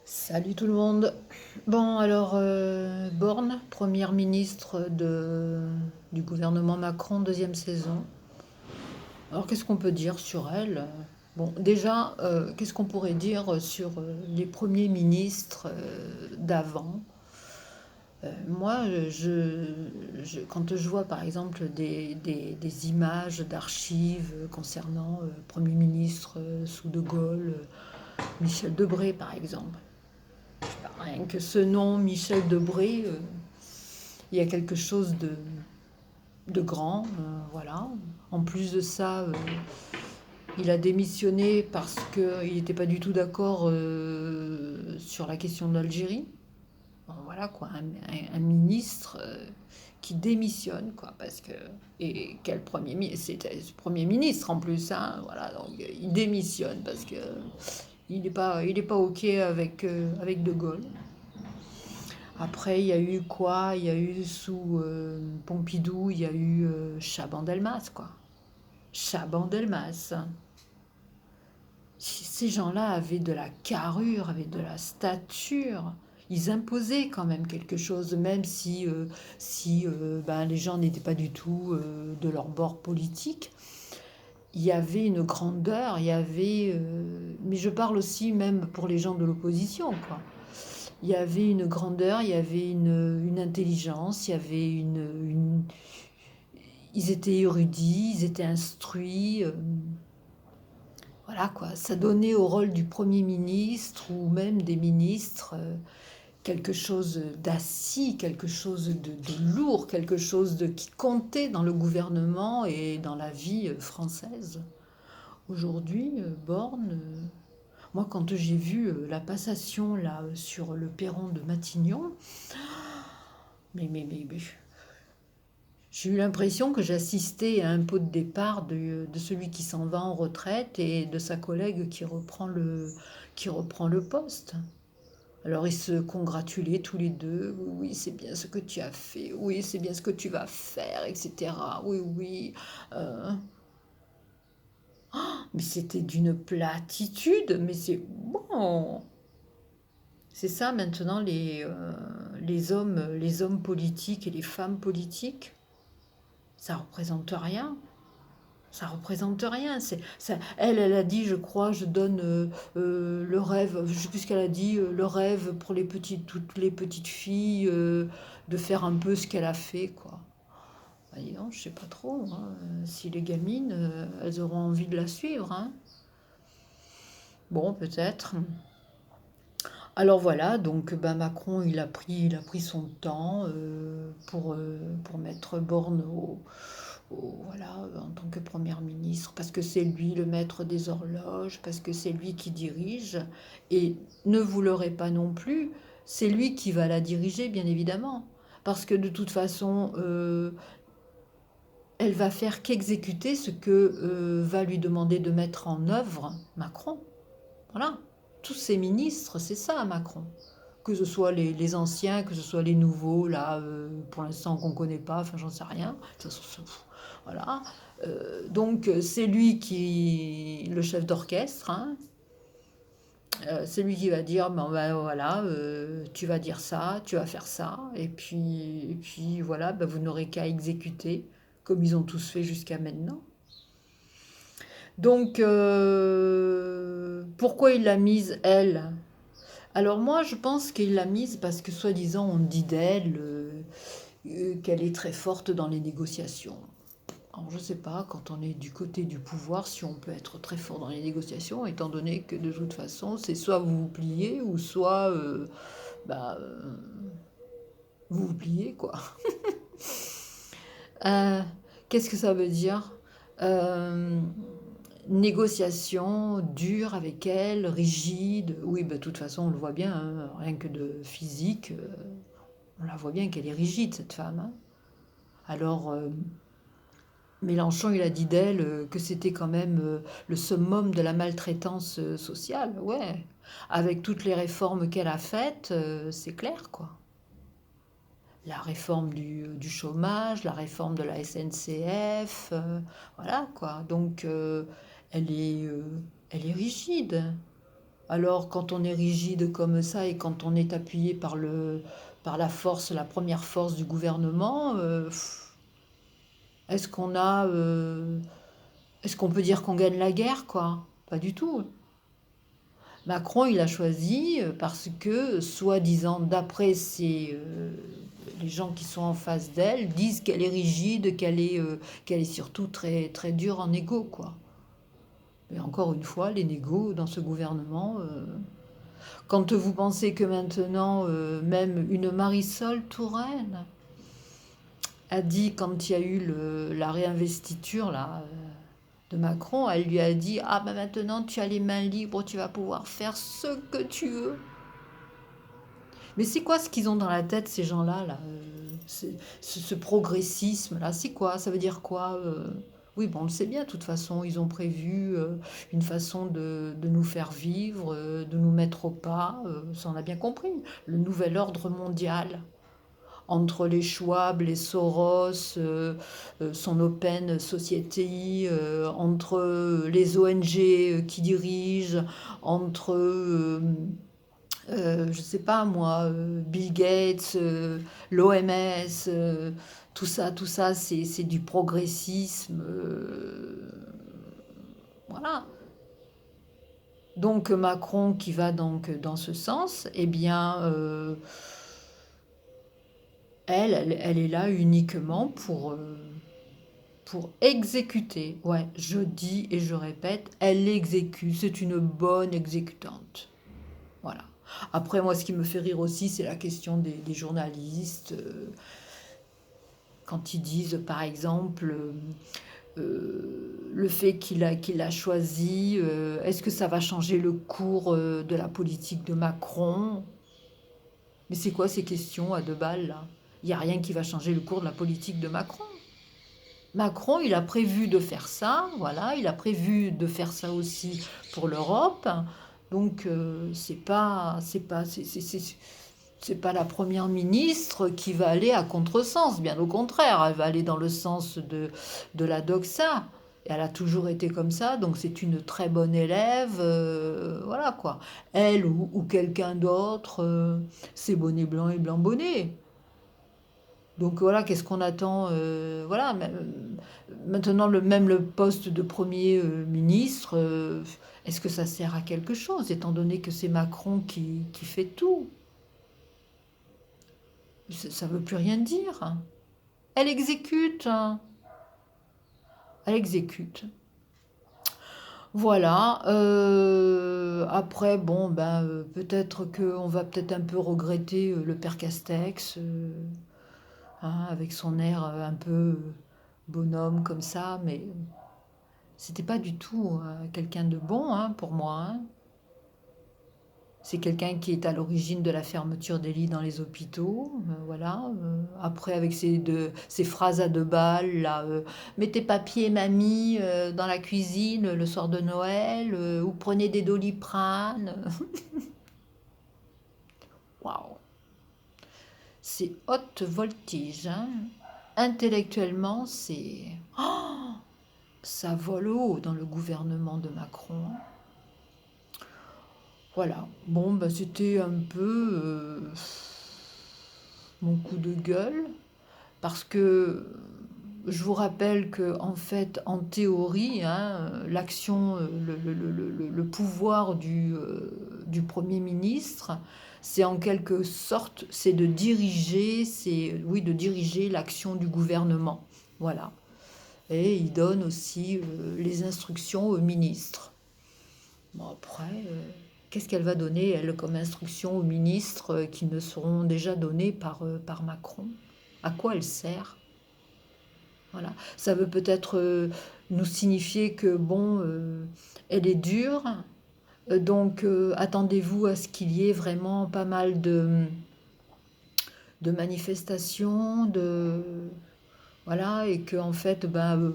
Salut tout le monde. Bon, alors, Borne, première ministre du gouvernement Macron, deuxième saison. Alors, qu'est-ce qu'on peut dire sur elle? Bon, déjà, qu'est-ce qu'on pourrait dire sur les premiers ministres d'avant? Moi, quand je vois par exemple des images d'archives concernant Premier ministre sous De Gaulle, Michel Debré par exemple, rien que ce nom, Michel Debré, il y a quelque chose de grand, voilà. En plus de ça, il a démissionné parce qu'il n'était pas du tout d'accord sur la question de l'Algérie. Bon, voilà quoi, un ministre qui démissionne, quoi, parce que et quel c'était le premier ministre en plus, hein, voilà, donc il démissionne parce que il est pas ok avec De Gaulle. Après, il y a eu quoi? Il y a eu sous Pompidou, il y a eu Chaban-Delmas, quoi. Chaban-Delmas. Ces gens-là avaient de la carrure, avaient de la stature. Ils imposaient quand même quelque chose, même si ben, les gens n'étaient pas du tout de leur bord politique. Il y avait une grandeur, il y avait... mais je parle aussi même pour les gens de l'opposition, quoi. Il y avait une grandeur, il y avait une intelligence, il y avait ils étaient érudits, ils étaient instruits. Voilà quoi, ça donnait au rôle du Premier ministre ou même des ministres quelque chose d'assis, quelque chose de lourd, quelque chose qui comptait dans le gouvernement et dans la vie française. Aujourd'hui, Borne, moi quand j'ai vu la passation là sur le perron de Matignon, mais j'ai eu l'impression que j'assistais à un pot de départ de celui qui s'en va en retraite et de sa collègue qui reprend le poste. Alors ils se congratulaient tous les deux. Oui, oui, c'est bien ce que tu as fait. Oui, c'est bien ce que tu vas faire, etc. Oui, oui. Euh, mais c'était d'une platitude. Mais c'est bon. C'est ça maintenant les hommes politiques et les femmes politiques. Ça représente rien. Ça représente rien. Elle a dit, je crois, je donne le rêve, je sais plus ce qu'elle a dit, le rêve pour toutes les petites filles, de faire un peu ce qu'elle a fait, quoi. Bah, dis donc, je sais pas trop, hein, si les gamines, elles auront envie de la suivre, hein. Bon, peut-être. Alors voilà, donc ben, Macron, il a pris son temps pour mettre borne voilà, en tant que Premier ministre, parce que c'est lui le maître des horloges, parce que c'est lui qui dirige, et ne vous l'aurez pas non plus, c'est lui qui va la diriger, bien évidemment, parce que de toute façon, elle va faire qu'exécuter ce que va lui demander de mettre en œuvre Macron. Voilà, tous ces ministres, c'est ça Macron. Que ce soit les anciens, que ce soit les nouveaux, là, pour l'instant qu'on ne connaît pas, enfin j'en sais rien. De toute façon, voilà. Donc c'est lui qui le chef d'orchestre, hein. C'est lui qui va dire, ben voilà, tu vas dire ça, tu vas faire ça, et puis voilà, ben, vous n'aurez qu'à exécuter, comme ils ont tous fait jusqu'à maintenant. Donc, pourquoi il l'a mise, elle? Alors moi, je pense qu'il l'a mise parce que, soi-disant, on dit d'elle qu'elle est très forte dans les négociations. Alors je ne sais pas, quand on est du côté du pouvoir, si on peut être très fort dans les négociations, étant donné que de toute façon, c'est soit vous vous pliez, ou soit bah, vous vous pliez, quoi. Euh, Qu'est-ce que ça veut dire? Euh, Négociation dure avec elle, rigide. Oui, bah, de toute façon, on le voit bien, hein, rien que de physique, on la voit bien qu'elle est rigide, cette femme, hein. Alors, Mélenchon, il a dit d'elle que c'était quand même le summum de la maltraitance sociale. Ouais, avec toutes les réformes qu'elle a faites, c'est clair, quoi. La réforme du chômage, la réforme de la SNCF, voilà, quoi. Donc, elle est, euh, elle est rigide. Alors, quand on est rigide comme ça et quand on est appuyé par la force, la première force du gouvernement, est-ce qu'on a, est-ce qu'on peut dire qu'on gagne la guerre, quoi? Pas du tout. Macron, il a choisi parce que, soi-disant, d'après les gens qui sont en face d'elle, disent qu'elle est rigide, qu'elle est surtout très, très dure en égo, quoi. Mais encore une fois, les négos dans ce gouvernement, quand vous pensez que maintenant, même une Marisol Touraine a dit, quand il y a eu la réinvestiture là, de Macron, elle lui a dit: ah ben maintenant tu as les mains libres, tu vas pouvoir faire ce que tu veux. Mais c'est quoi ce qu'ils ont dans la tête, ces gens-là, là, ce progressisme-là, c'est quoi? Ça veut dire quoi? Oui, bon, on le sait bien, de toute façon, ils ont prévu une façon de nous faire vivre, de nous mettre au pas, ça on a bien compris. Le nouvel ordre mondial, entre les Schwab, les Soros, son Open Society, entre les ONG qui dirigent, entre je sais pas moi, Bill Gates, l'OMS, tout ça, c'est du progressisme. Voilà. Donc Macron qui va donc dans ce sens, eh bien, elle est là uniquement pour exécuter. Ouais, je dis et je répète, elle exécute. C'est une bonne exécutante. Voilà. Après, moi, ce qui me fait rire aussi, c'est la question des journalistes. Quand ils disent, par exemple, le fait qu'il a choisi, est-ce que ça va changer le cours de la politique de Macron? Mais c'est quoi ces questions à deux balles, là? Il n'y a rien qui va changer le cours de la politique de Macron. Macron, il a prévu de faire ça, voilà, il a prévu de faire ça aussi pour l'Europe. Donc, c'est pas la première ministre qui va aller à contresens, bien au contraire, elle va aller dans le sens de la doxa. Et elle a toujours été comme ça, donc c'est une très bonne élève, voilà quoi. Elle ou quelqu'un d'autre, c'est bonnet blanc et blanc bonnet. Donc voilà, qu'est-ce qu'on attend voilà, maintenant même le poste de Premier ministre, est-ce que ça sert à quelque chose, étant donné que c'est Macron qui fait tout? Ça ne veut plus rien dire. Elle exécute, hein. Elle exécute. Voilà. Après, bon, ben, peut-être qu'on va peut-être un peu regretter le père Castex, hein, avec son air un peu bonhomme comme ça, mais c'était pas du tout quelqu'un de bon hein, pour moi. Hein. C'est quelqu'un qui est à l'origine de la fermeture des lits dans les hôpitaux, voilà. Après, avec ces phrases à deux balles, là, mettez papier, mamie, dans la cuisine le soir de Noël, ou prenez des Doliprane. Waouh, c'est haute voltige. Hein. Intellectuellement, ça vole haut dans le gouvernement de Macron. Voilà. Bon, bah, c'était un peu mon coup de gueule. Parce que je vous rappelle que en fait, en théorie, hein, l'action, le pouvoir du Premier ministre, c'est en quelque sorte, c'est de diriger, c'est oui, de diriger l'action du gouvernement. Voilà. Et il donne aussi les instructions au ministre. Bon, après, qu'est-ce qu'elle va donner, elle, comme instruction aux ministres qui ne seront déjà données par Macron? À quoi elle sert? Voilà. Ça veut peut-être nous signifier que, bon, elle est dure, donc attendez-vous à ce qu'il y ait vraiment pas mal de manifestations, voilà, et qu'en fait, ben,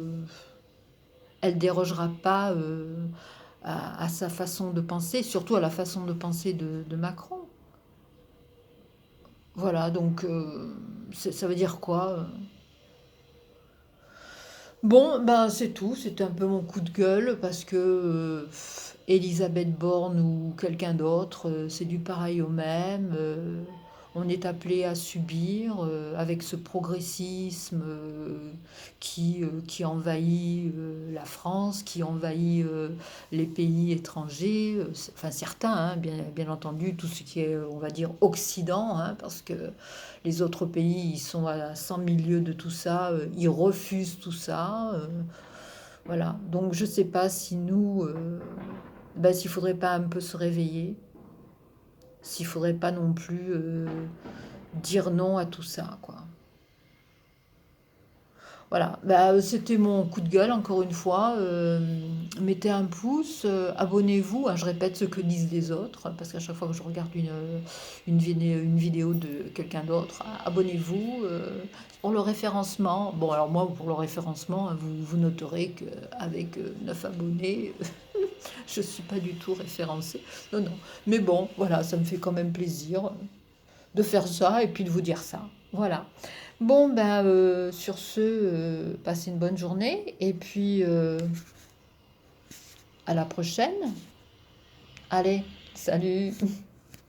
elle dérogera pas à sa façon de penser, surtout à la façon de penser de Macron. Voilà, donc ça veut dire quoi? Bon, ben c'est tout. C'était un peu mon coup de gueule parce que Elisabeth Borne ou quelqu'un d'autre, c'est du pareil au même. On est appelé à subir avec ce progressisme qui envahit la France, qui envahit les pays étrangers, enfin certains, hein, bien entendu, tout ce qui est, on va dire, Occident, hein, parce que les autres pays, ils sont à 100 000 lieues de tout ça, ils refusent tout ça. Voilà. Donc je ne sais pas si nous, ben, s'il ne faudrait pas un peu se réveiller, s'il ne faudrait pas non plus dire non à tout ça, quoi. Voilà, bah, c'était mon coup de gueule encore une fois. Mettez un pouce, abonnez-vous, hein, je répète ce que disent les autres, parce qu'à chaque fois que je regarde une vidéo de quelqu'un d'autre, abonnez-vous. Pour le référencement, bon alors moi pour le référencement, hein, vous noterez qu'avec 9 abonnés, je ne suis pas du tout référencée. Non, non. Mais bon, voilà, ça me fait quand même plaisir de faire ça et puis de vous dire ça. Voilà. Bon, ben, sur ce, passez une bonne journée et puis à la prochaine. Allez, salut!